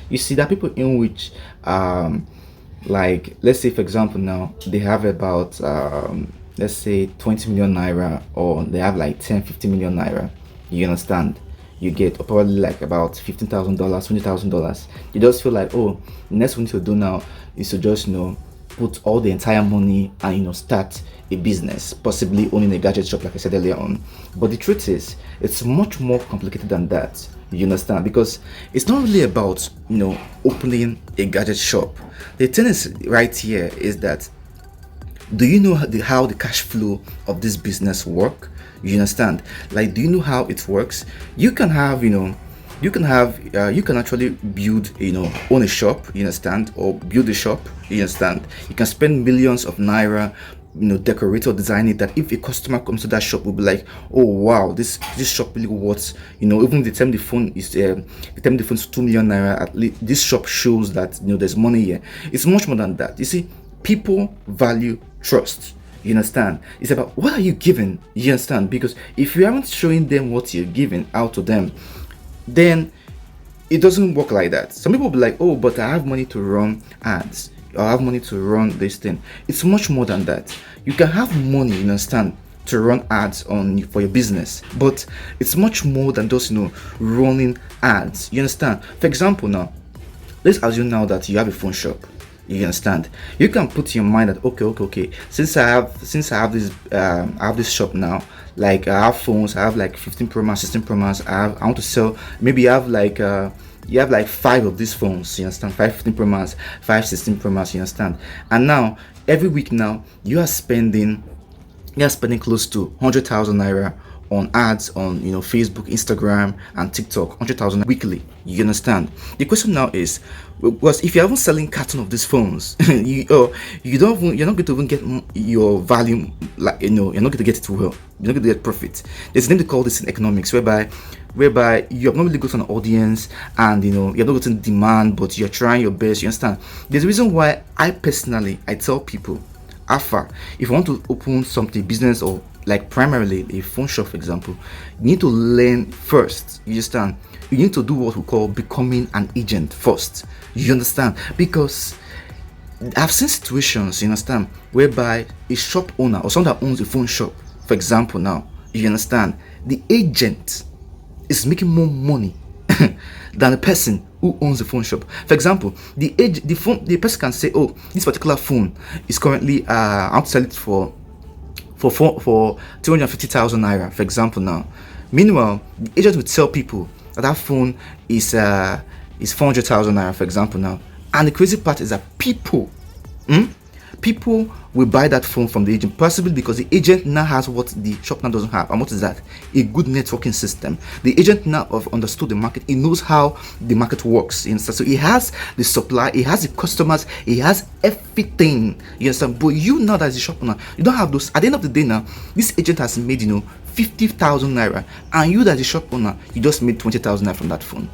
You see, there are people in which, like, let's say, for example, now they have about, let's say, 20 million naira, or they have like 10, 50 million naira. You understand? You get probably like about $15,000, $20,000. You just feel like, oh, the next thing we need to do now is to just, put all the entire money and, start a business, possibly owning a gadget shop, like I said earlier on. But the truth is, it's much more complicated than that. You understand? Because it's not really about, opening a gadget shop. The thing is right here is that, do you know how the cash flow of this business work? You understand? Like, do you know how it works? You can have, you can actually build, own a shop, you understand, or build a shop, you understand. You can spend millions of naira, decorate or design it, that if a customer comes to that shop, will be like, oh wow, this shop really worth, even the time the phone is the time the phone is 2 million naira, at least this shop shows that there's money here. It's much more than that. You see, people value trust. You understand? It's about what are you giving? You understand? Because if you aren't showing them what you're giving out to them, then it doesn't work like that. Some people will be like, oh, but I have money to run ads, or I have money to run this thing. It's much more than that. You can have money, you understand, to run ads for your business, but it's much more than just running ads. You understand? For example, now let's assume now that you have a phone shop. You understand? You can put in your mind that okay. Since I have this shop now, like I have phones, I have like 15 Pro Max, 16 Pro Max. I want to sell. Maybe you have like 5 of these phones. You understand? 5 15 Pro Max, 5 16 Pro Max. You understand? And now every week now you are spending close to 100,000 naira on ads on Facebook, Instagram, and TikTok. 100,000 weekly. You understand? The question now is, because if you haven't selling carton of these phones, you're not going to even get your value. Like you're not going to get it well. You're not going to get profit. There's a name they call this in economics, whereby you have not really got an audience, and you're not getting demand, but you're trying your best. You understand? There's a reason why I tell people, Alpha, if you want to open something, business, or like primarily a phone shop, for example, you need to learn first. You understand? You need to do what we call becoming an agent first. You understand? Because I've seen situations, you understand, whereby a shop owner or someone that owns a phone shop, for example, now, you understand, the agent is making more money than the person who owns the phone shop. For example, the person can say, oh, this particular phone is currently I want to sell it for 250,000 naira, for example. Now, meanwhile, the agent would tell people that phone is 400,000 naira, for example. Now, and the crazy part is that people will buy that phone from the agent, possibly because the agent now has what the shop now doesn't have. And what is that? A good networking system. The agent now have understood the market. He knows how the market works. You understand? So he has the supply, he has the customers, he has everything. You understand? But you now as a shop owner, you don't have those. At the end of the day now, this agent has made 50,000 naira, and you as a shop owner, you just made 20,000 naira from that phone.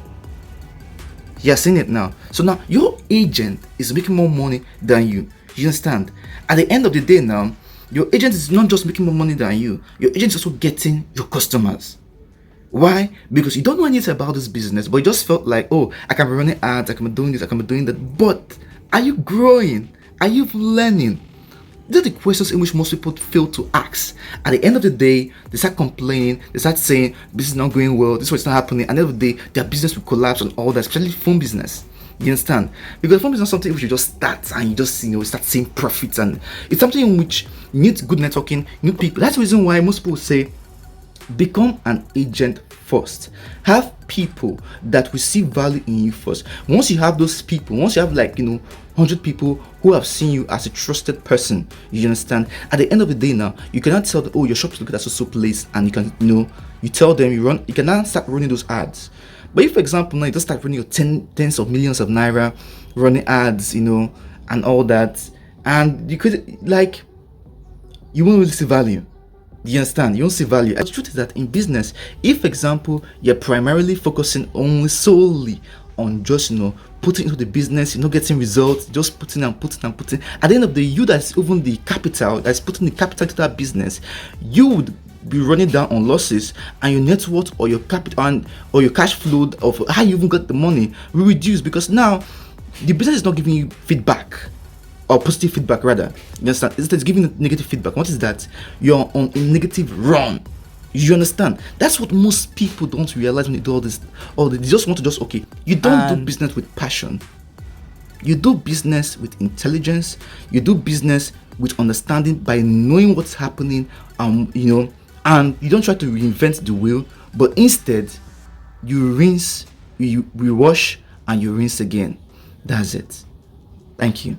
You're seeing it now. So now your agent is making more money than you. You understand? At the end of the day now, your agent is not just making more money than you. Your agent is also getting your customers. Why? Because you don't know anything about this business, but you just felt like, oh, I can be running ads, I can be doing this, I can be doing that. But are you growing? Are you learning? These are the questions in which most people fail to ask. At the end of the day, they start complaining, they start saying, this is not going well, this is what's not happening. At the end of the day, their business will collapse and all that, especially phone business. You understand? Because phone business is not something which you just start and you just start seeing profits, and it's something in which you need good networking, you need people. That's the reason why most people say become an agent first. Have people that will see value in you first. Once you have those people, once you have 100 people who have seen you as a trusted person, you understand, at the end of the day now, you cannot tell them, oh, your shop is located at so place, and you can you tell them you can now start running those ads. But if, for example, now you just start running your tens of millions of naira running ads, and all that, and you could you won't really see value. You understand? You don't see value. The truth is that in business, if, for example, you're primarily focusing only solely on just putting into the business, you're not getting results, just putting. At the end of the day, you that's even the capital, that's putting the capital into that business, you would be running down on losses, and your net worth or your capital and or your cash flow of how you even got the money will reduce, because now the business is not giving you feedback, or positive feedback rather. You understand? It's giving negative feedback. What is that? You're on a negative run. You understand? That's what most people don't realize when they do all this. Or they just want to okay. You don't do business with passion. You do business with intelligence. You do business with understanding by knowing what's happening, and you don't try to reinvent the wheel, but instead you rinse, you wash, and you rinse again. That's it. Thank you.